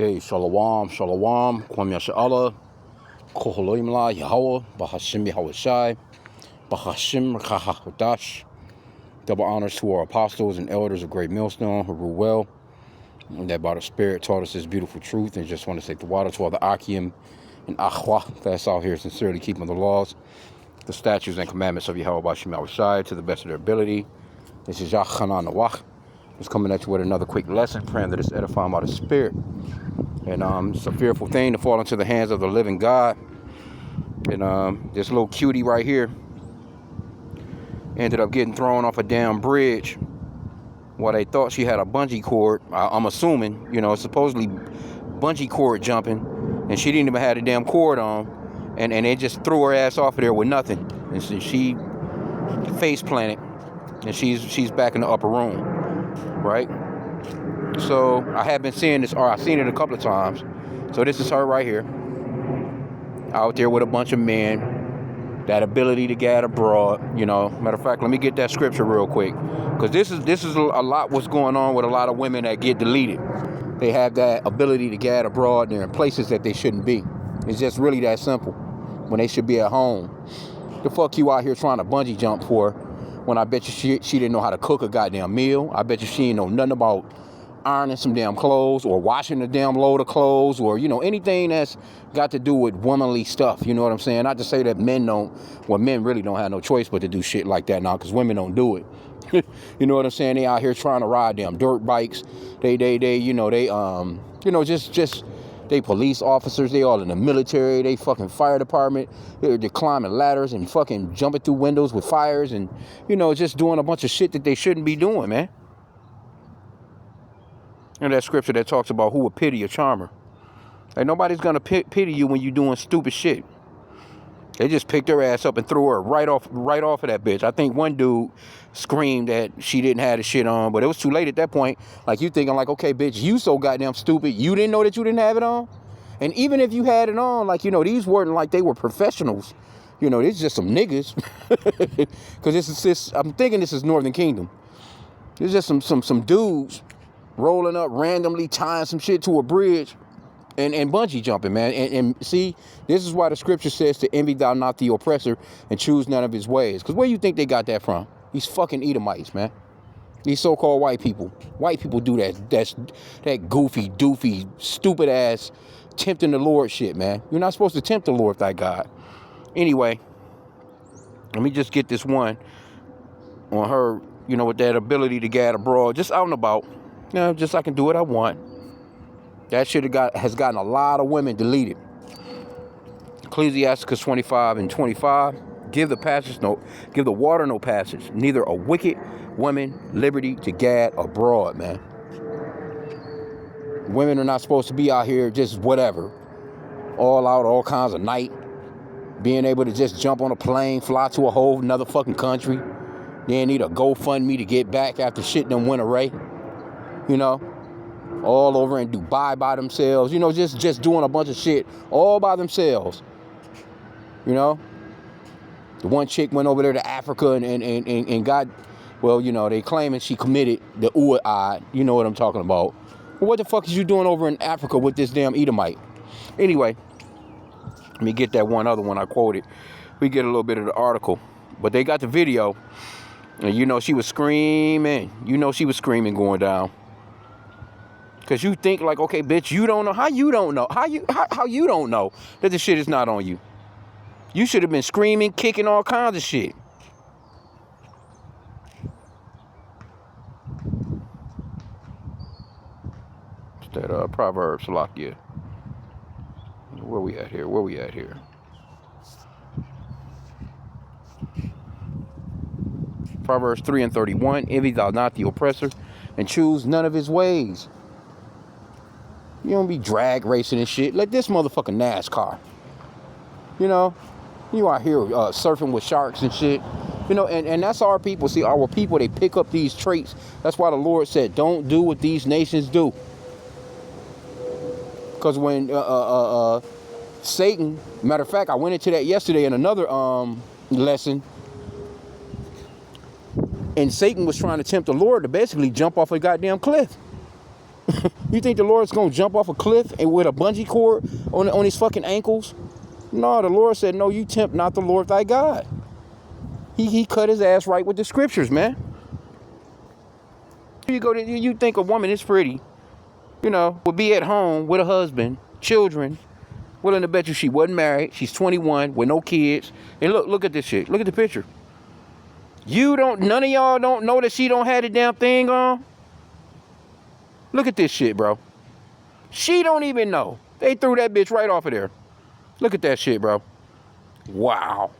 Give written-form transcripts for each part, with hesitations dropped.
Okay, Shalom, Shalom, Kwam Yasha'Allah, Koholoimla, Yahweh, Bahashim Yahweh Bahashim Rahahadash. Double honors to our apostles and elders of Great Millstone who rule well, and that by the Spirit taught us this beautiful truth. And just want to take the water to all the Akim and Akhwa that's out here sincerely keeping the laws, the statutes and commandments of Yahweh Bahashim Yahweh to the best of their ability. This is Yachanan Nawach. Just coming at you with another quick lesson, praying that it's edifying by the Spirit. And it's a fearful thing to fall into the hands of the living God. And this little cutie right here ended up getting thrown off a damn bridge while they thought she had a bungee cord. I'm assuming, supposedly bungee cord jumping, and she didn't even have the damn cord on, and they just threw her ass off of there with nothing. And so she face planted, and she's back in the upper room, right? So I have been seeing this, or I've seen it a couple of times. So this is her right here, out there with a bunch of men, that ability to gad abroad. Matter of fact, let me get that scripture real quick, because this is a lot what's going on with a lot of women that get deleted. They have that ability to gad abroad. They're in places that they shouldn't be. It's just really that simple, when they should be at home. The fuck you out here trying to bungee jump for, when I bet you she didn't know how to cook a goddamn meal. I bet you she didn't know nothing about ironing some damn clothes, or washing a damn load of clothes, or anything that's got to do with womanly stuff. You know what I'm saying? Not to say that men really don't have no choice but to do shit like that now, because women don't do it. You know what I'm saying? They out here trying to ride damn dirt bikes. They police officers. They all in the military. They fucking fire department. They're climbing ladders and fucking jumping through windows with fires, and just doing a bunch of shit that they shouldn't be doing, man. And that scripture that talks about who would pity a charmer. Like, nobody's gonna pity you when you're doing stupid shit. They just picked her ass up and threw her right off of that bitch. I think one dude screamed that she didn't have the shit on, but it was too late at that point. Like, you thinking like, okay, bitch, you so goddamn stupid. You didn't know that you didn't have it on? And even if you had it on, like, these weren't like they were professionals. This is just some niggas. Because I'm thinking this is Northern Kingdom. It's just some dudes rolling up randomly, tying some shit to a bridge and bungee jumping, man. And see, this is why the scripture says to envy thou not the oppressor and choose none of his ways. Because where you think they got that from? These fucking Edomites, man. These so-called white people. White people do that goofy, doofy, stupid ass tempting the Lord shit, man. You're not supposed to tempt the Lord thy God. Anyway, let me just get this one on her, with that ability to gad abroad, just out and about. Just I can do what I want. That shit has gotten a lot of women deleted. Ecclesiasticus 25:25. Give the water no passage, neither a wicked woman liberty to gad abroad, man. Women are not supposed to be out here just whatever, all out, all kinds of night, being able to just jump on a plane, fly to a whole another fucking country, then need a GoFundMe to get back after shit done went away. All over in Dubai by themselves, just doing a bunch of shit all by themselves. The one chick went over there to Africa and got, they claiming she committed the U'ad. You know what I'm talking about. Well, what the fuck is you doing over in Africa with this damn Edomite? Anyway, let me get that one other one I quoted. We get a little bit of the article, but they got the video, and she was screaming. She was screaming going down. Because you think like, okay, bitch, you don't know. How you don't know? How you don't know that the shit is not on you? You should have been screaming, kicking, all kinds of shit. It's that Proverbs, Salakia. Where we at here? Proverbs 3:31. Envy thou not the oppressor, and choose none of his ways. You don't be drag racing and shit. Like this motherfucking NASCAR. You out here surfing with sharks and shit. And that's our people. See, our people, they pick up these traits. That's why the Lord said, don't do what these nations do. Because when Satan, matter of fact, I went into that yesterday in another lesson. And Satan was trying to tempt the Lord to basically jump off a goddamn cliff. You think the Lord's going to jump off a cliff and with a bungee cord on his fucking ankles? No, the Lord said, no, you tempt not the Lord thy God. He cut his ass right with the scriptures, man. You think a woman is pretty, you know, would be at home with a husband, children, willing to bet you she wasn't married. She's 21 with no kids. And look at this shit. Look at the picture. None of y'all don't know that she don't have the damn thing on? Look at this shit, bro. She don't even know. They threw that bitch right off of there. Look at that shit, bro. Wow.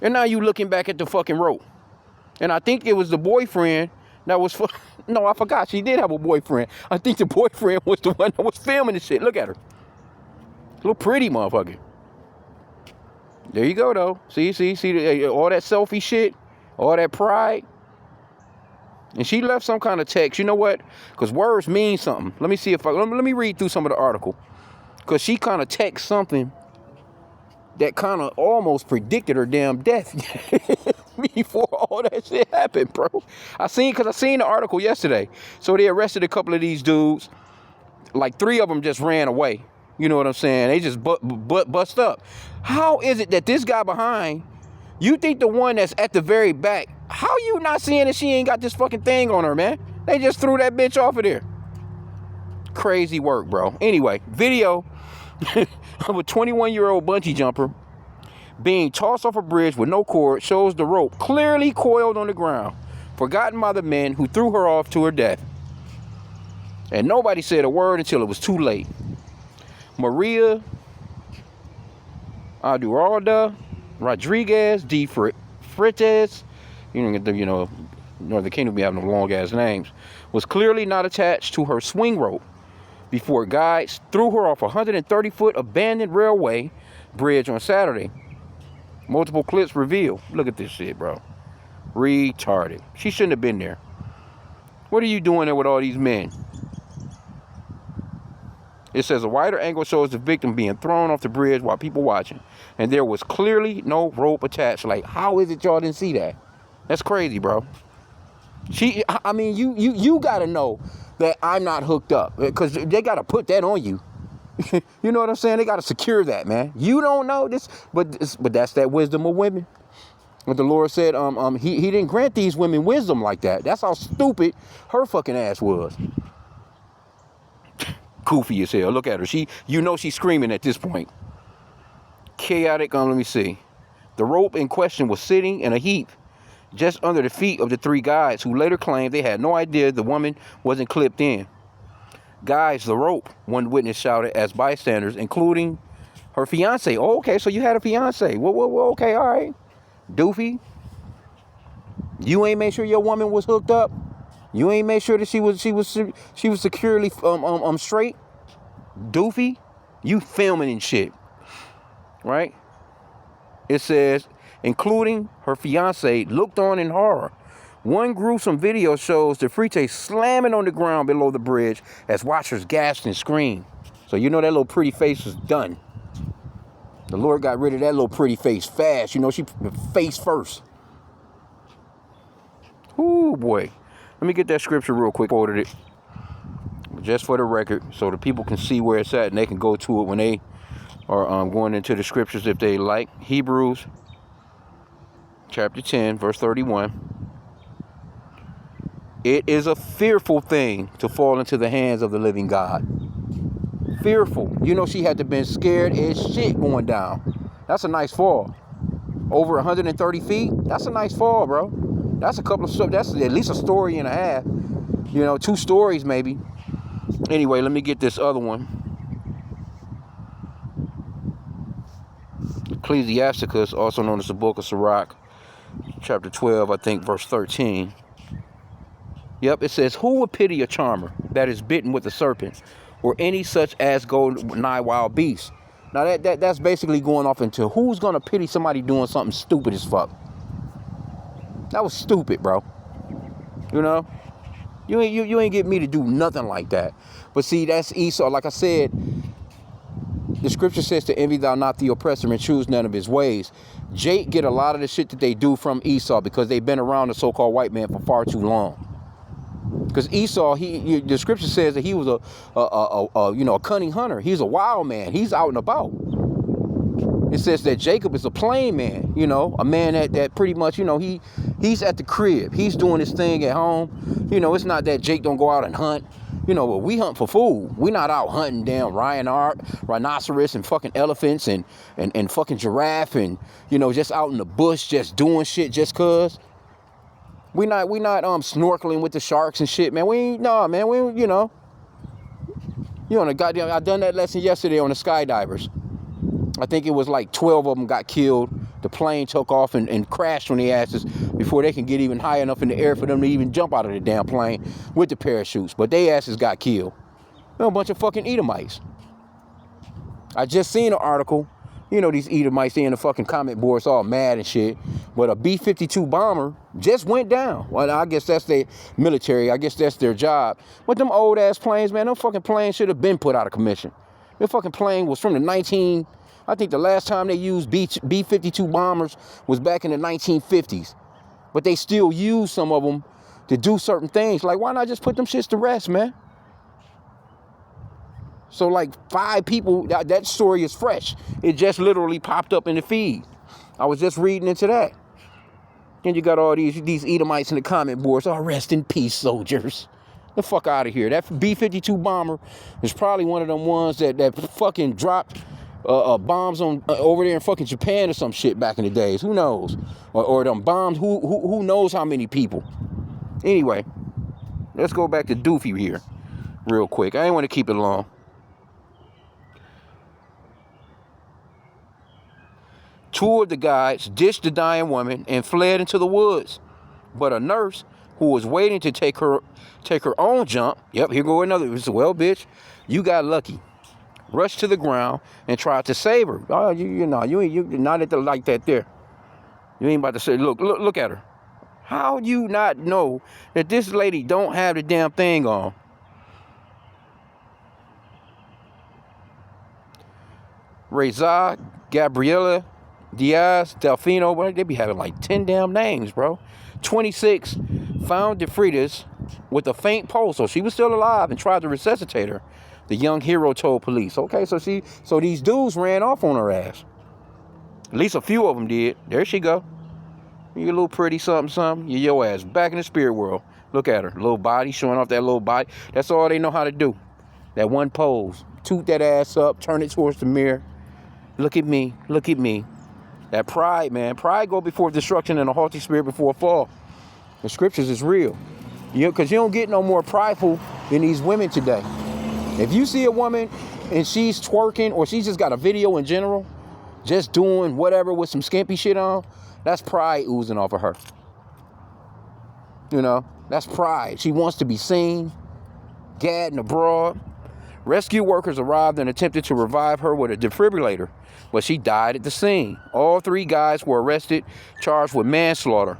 And now you looking back at the fucking rope. And I think it was the boyfriend that was... No, I forgot. She did have a boyfriend. I think the boyfriend was the one that was filming the shit. Look at her. Little pretty motherfucker. There you go, though. See, all that selfie shit, all that pride. And she left some kind of text. You know what? Because words mean something. Let me see if let me read through some of the article. Because she kind of text something that kind of almost predicted her damn death before all that shit happened, bro. I seen the article yesterday. So they arrested a couple of these dudes. Like 3 of them just ran away. You know what I'm saying? They just bust up. How is it that this guy behind, you think the one that's at the very back, how you not seeing that she ain't got this fucking thing on her, man? They just threw that bitch off of there. Crazy work, bro. Anyway, video of a 21-year-old bungee jumper being tossed off a bridge with no cord shows the rope clearly coiled on the ground, forgotten by the men who threw her off to her death. And nobody said a word until it was too late. Maria Aduralda Rodriguez de Freitas, Northern Kingdom be having no long ass names, was clearly not attached to her swing rope before guides threw her off a 130-foot abandoned railway bridge on Saturday. Multiple clips reveal. Look at this shit, bro. Retarded. She shouldn't have been there. What are you doing there with all these men? It says a wider angle shows the victim being thrown off the bridge while people watching. And there was clearly no rope attached. Like, how is it y'all didn't see that? That's crazy, bro. You got to know that I'm not hooked up. Because they got to put that on you. You know what I'm saying? They got to secure that, man. You don't know this. But that's that wisdom of women. What the Lord said, he didn't grant these women wisdom like that. That's how stupid her fucking ass was. Goofy as hell. Look at her. She's screaming at this point. Chaotic. Let me see. The rope in question was sitting in a heap just under the feet of the 3 guys, who later claimed they had no idea the woman wasn't clipped in. Guys, the rope, one witness shouted as bystanders, including her fiance. Oh, okay, so you had a fiance. Well, okay, all right. Doofy. You ain't made sure your woman was hooked up. You ain't made sure that she was securely straight. Doofy. You filming and shit. Right? It says, including her fiance, looked on in horror. One gruesome video shows the Frite slamming on the ground below the bridge as watchers gasped and screamed. So you know that little pretty face was done. The Lord got rid of that little pretty face fast. You know, she face first. Ooh, boy. Let me get that scripture real quick. Quoted it just for the record so the people can see where it's at and they can go to it when they are going into the scriptures if they like. Hebrews chapter 10, verse 31. It is a fearful thing to fall into the hands of the living God. Fearful. You know, she had to been scared as shit going down. That's a nice fall. Over 130 feet. That's a nice fall, bro. That's a couple of, that's at least a story and a half. 2 stories maybe. Anyway, let me get this other one. Ecclesiasticus, also known as the Book of Sirach, chapter 12, I think, verse 13. Yep, it says, who would pity a charmer that is bitten with a serpent, or any such as go nigh wild beasts? Now that's basically going off into who's gonna pity somebody doing something stupid as fuck. That was stupid, bro. You ain't get me to do nothing like that. But see, that's Esau. Like I said, the scripture says to envy thou not the oppressor and choose none of his ways. Jake get a lot of the shit that they do from Esau because they've been around the so-called white man for far too long. Because Esau, the scripture says that he was a cunning hunter. He's a wild man. He's out and about. It says that Jacob is a plain man, a man that pretty much, he's at the crib. He's doing his thing at home. It's not that Jake don't go out and hunt. But we hunt for food. We're not out hunting damn rhinoceros and fucking elephants and fucking giraffe and, just out in the bush, just doing shit just cause. We not snorkeling with the sharks and shit, man. I done that lesson yesterday on the skydivers. I think it was like 12 of them got killed. The plane took off and crashed on their asses before they can get even high enough in the air for them to even jump out of the damn plane with the parachutes. But they asses got killed. A bunch of fucking Edomites. I just seen an article. These Edomites, they in the fucking comment boards all mad and shit. But a B-52 bomber just went down. Well, I guess that's their military. I guess that's their job. But them old ass planes, man, them fucking planes should have been put out of commission. The fucking plane was from I think the last time they used B-52 bombers was back in the 1950s. But they still use some of them to do certain things. Like, why not just put them shits to rest, man? So, like, 5 people, that story is fresh. It just literally popped up in the feed. I was just reading into that. And you got all these Edomites in the comment boards. Oh, rest in peace, soldiers. The fuck out of here. That B-52 bomber is probably one of them ones that fucking dropped bombs on over there in fucking Japan or some shit back in the days. Who knows? Or them bombs. Who knows how many people? Anyway, let's go back to Doofy here real quick. I ain't want to keep it long. Two of the guys ditched the dying woman and fled into the woods. But a nurse who was waiting to take her own jump. Yep, here go another. He said, well, bitch, you got lucky. Rushed to the ground and tried to save her. Oh, you not at the like that there. You ain't about to say, look at her. How you not know that this lady don't have the damn thing on? Reza, Gabriela, Diaz, Delfino, well, they be having like 10 damn names, bro. 26 found DeFritas with a faint pulse, so she was still alive and tried to resuscitate her. The young hero told police. Okay, so these dudes ran off on her ass. At least a few of them did. There she go. You little pretty something. Your ass back in the spirit world. Look at her. Little body, showing off that little body. That's all they know how to do. That one pose. Toot that ass up. Turn it towards the mirror. Look at me. Look at me. That pride, man. Pride go before destruction and a haughty spirit before a fall. The scriptures is real. Because you don't get no more prideful than these women today. If you see a woman and she's twerking or she's just got a video in general, just doing whatever with some skimpy shit on, that's pride oozing off of her. That's pride. She wants to be seen, gadding abroad. Rescue workers arrived and attempted to revive her with a defibrillator, but she died at the scene. All 3 guys were arrested, charged with manslaughter.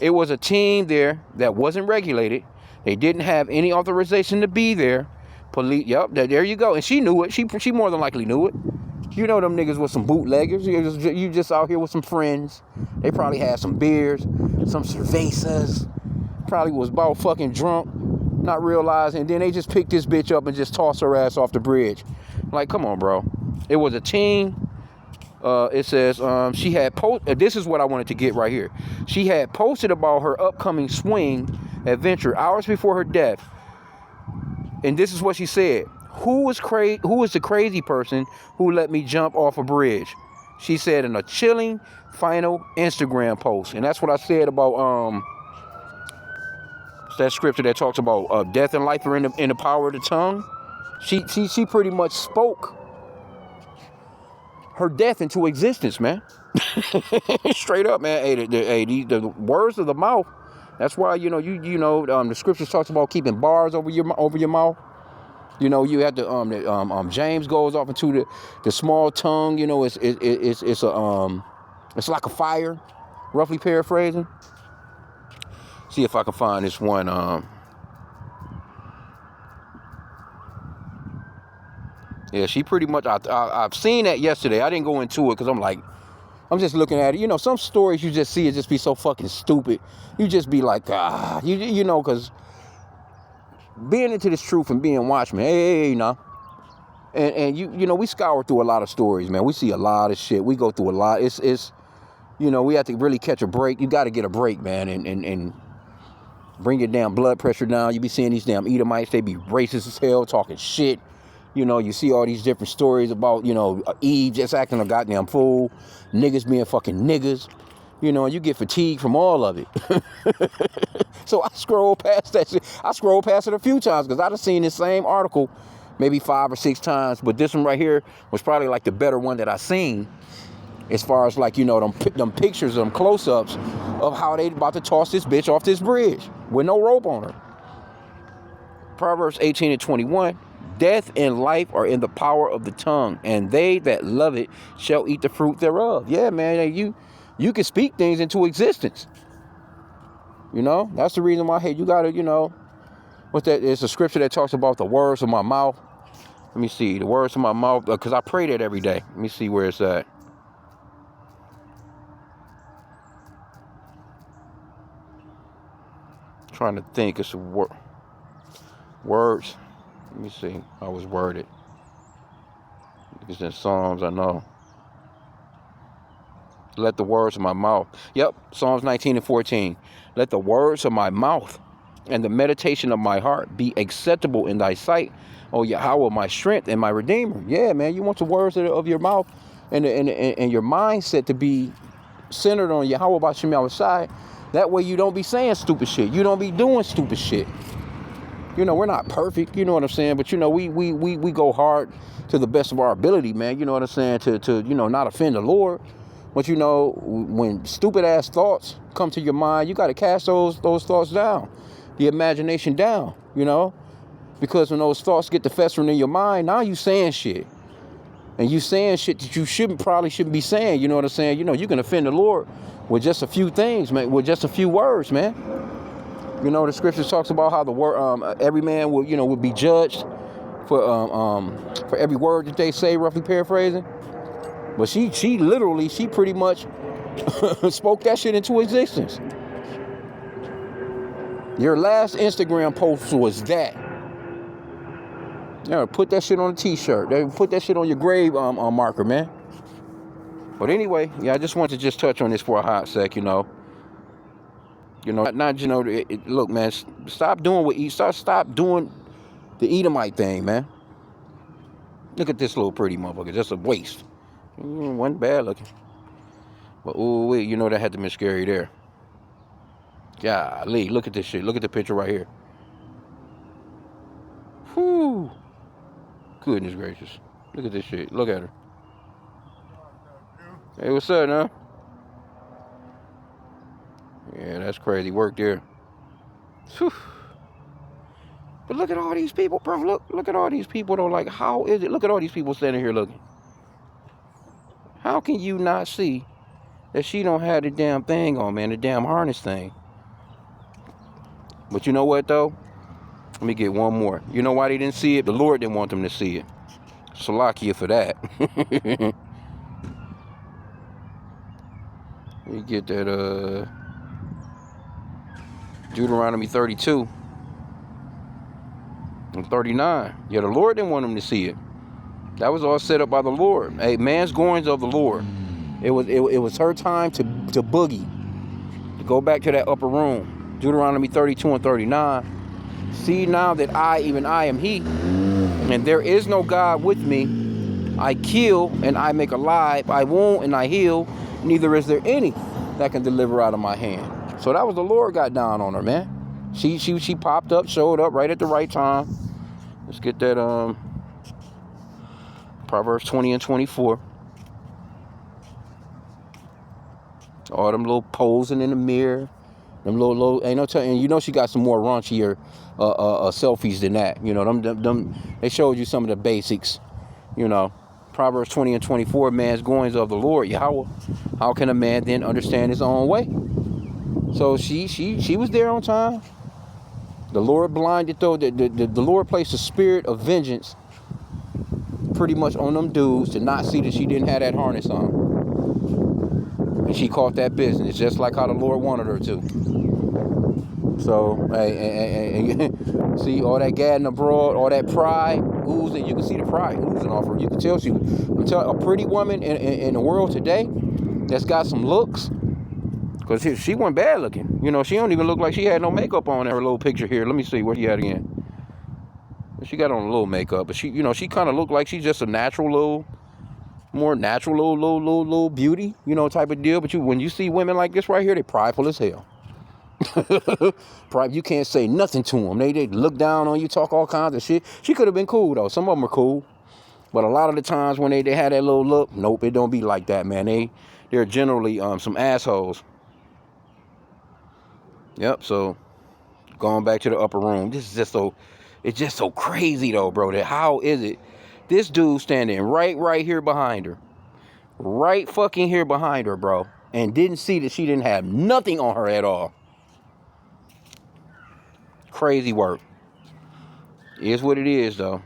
It was a team there that wasn't regulated. They didn't have any authorization to be there. Police, yep, there you go. And she knew it. She more than likely knew it. Them niggas with some bootleggers. You just out here with some friends. They probably had some beers, some cervezas. Probably was about fucking drunk, not realizing. And then they just picked this bitch up and just tossed her ass off the bridge. Like, come on, bro. It was a team. It says she had this is what I wanted to get right here. She had posted about her upcoming swing adventure hours before her death. And this is what she said. Who is the crazy person who let me jump off a bridge? She said in a chilling final Instagram post. And that's what I said about that scripture that talks about death and life are in the power of the tongue. She pretty much spoke her death into existence, man. Straight up, man. The words of the mouth. That's why the scriptures talks about keeping bars over your mouth. You have to James goes off into the small tongue. It's like a fire. Roughly paraphrasing. See if I can find this one. Yeah, she pretty much. I've seen that yesterday. I didn't go into it because I'm just looking at it. Some stories you just see it just be so fucking stupid. You just be like, because being into this truth and being watchmen. Hey, now. And you know, we scour through a lot of stories, man. We see a lot of shit. We go through a lot. It's you know, we have to really catch a break. You got to get a break, man, and bring your damn blood pressure down. You be seeing these damn Edomites. They be racist as hell, talking shit. You know, you see all these different stories about, you know, Eve just acting a goddamn fool, niggas being fucking niggas. You know, and you get fatigued from all of it. So I scroll past that shit. I scrolled past it a few times because I done seen this same article maybe 5 or 6 times. But this one right here was probably like the better one that I seen. As far as like, you know, them pictures, them close-ups of how they about to toss this bitch off this bridge with no rope on her. Proverbs 18:21. Death and life are in the power of the tongue, and they that love it shall eat the fruit thereof. Yeah, man, you can speak things into existence. You know, that's the reason why, hey, you gotta, you know, what's that? It's a scripture that talks about the words of my mouth. Let me see, the words of my mouth, because I pray that every day. Let me see where it's at. Trying to think, it's words. Let me see how it was worded. It's in Psalms, I know. Let the words of my mouth. Yep, Psalms 19:14. Let the words of my mouth and the meditation of my heart be acceptable in thy sight, O Yahweh, my strength and my redeemer. Yeah, man, you want the words of your mouth and your mindset to be centered on Yahweh B'Shem Yahushai. That way you don't be saying stupid shit. You don't be doing stupid shit. You know, we're not perfect, you know what I'm saying? But, you know, we go hard to the best of our ability, man. You know what I'm saying? To you know, not offend the Lord. But, you know, when stupid-ass thoughts come to your mind, you got to cast those thoughts down. The imagination down, you know? Because when those thoughts get to festering in your mind, now you saying shit. And you saying shit that you probably shouldn't be saying, you know what I'm saying? You know, you can offend the Lord with just a few things, man, with just a few words, man. You know, the scripture talks about how the word, every man will, you know, will be judged for every word that they say, roughly paraphrasing. But she pretty much spoke that shit into existence. Your last Instagram post was that. Yeah, put that shit on a t-shirt. They put that shit on your grave marker, man. But anyway, yeah, I just wanted to just touch on this for a hot sec, you know. You know, not you know, look, man, stop doing stop doing the Edomite thing, man. Look at this little pretty motherfucker, just a waste. Wasn't bad looking. But ooh, wait, you know that had to be scary there. Golly, look at this shit. Look at the picture right here. Whew. Goodness gracious. Look at this shit. Look at her. Hey, what's up, huh? Yeah, that's crazy work there. Whew. But look at all these people, bro. Look at all these people, though. Like, how is it? Look at all these people standing here looking. How can you not see that she don't have the damn thing on, man? The damn harness thing. But you know what, though? Let me get one more. You know why they didn't see it? The Lord didn't want them to see it. Salakia for that. You get that, Deuteronomy 32 and 39. Yeah, the Lord didn't want them to see it. That was all set up by the Lord. Hey, man's goings of the Lord. It was her time to boogie. To go back to that upper room. Deuteronomy 32 and 39. See now that I, even I, am he, and there is no God with me. I kill and I make alive. I wound and I heal. Neither is there any that can deliver out of my hand. So that was the Lord got down on her, man. She popped up, showed up right at the right time. Let's get that Proverbs 20 and 24. All them little posing in the mirror. Them little ain't no telling. You know she got some more raunchier selfies than that. You know, them they showed you some of the basics. You know, Proverbs 20 and 24, man's goings of the Lord, Yahweh. How can a man then understand his own way? So she was there on time. The Lord blinded, though. The Lord placed a spirit of vengeance pretty much on them dudes to not see that she didn't have that harness on. And she caught that business, just like how the Lord wanted her to. So, hey, See, all that gadding abroad, all that pride oozing. You can see the pride oozing off her. You can tell I'm telling a pretty woman in the world today that's got some looks. Because she wasn't bad looking. You know, she don't even look like she had no makeup on in her little picture here. Let me see what she had again. She got on a little makeup, but she kind of looked like she's just a more natural little beauty, type of deal. But when you see women like this right here, they prideful as hell. You can't say nothing to them. They look down on you, talk all kinds of shit. She could have been cool though. Some of them are cool, but a lot of the times when they had that little look, nope, it don't be like that, man. They're generally some assholes. Yep. So going back to the upper room, it's just so crazy though, bro. That how is it? This dude standing right here behind her, right fucking here behind her, bro, and didn't see that she didn't have nothing on her at all. Crazy work. Is what it is though.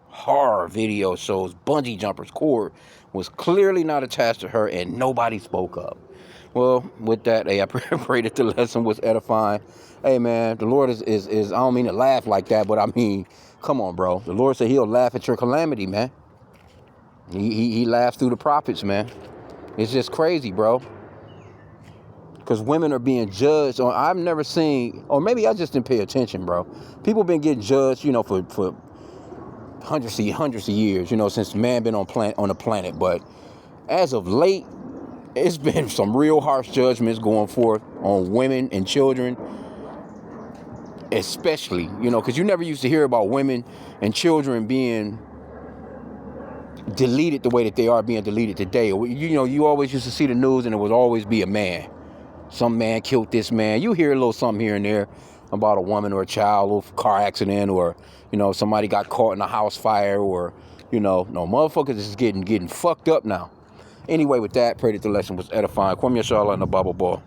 Horror video shows bungee jumper's cord was clearly not attached to her and nobody spoke up. Well, with that, hey, I pray that the lesson was edifying. Hey, man, the Lord is I don't mean to laugh like that, but I mean, come on, bro. The Lord said he'll laugh at your calamity, man. He laughs through the prophets, man. It's just crazy, bro. Because women are being judged. I've never seen, or maybe I just didn't pay attention, bro. People been getting judged, for hundreds of years, since man been on the planet. But as of late, it's been some real harsh judgments going forth on women and children, especially, because you never used to hear about women and children being deleted the way that they are being deleted today. You always used to see the news and it would always be a man. Some man killed this man. You hear a little something here and there about a woman or a child, a little car accident, or, somebody got caught in a house fire, or, no, motherfuckers is getting fucked up now. Anyway, with that, pray that the lesson was edifying. Kwame Yashala and the Bible Ball.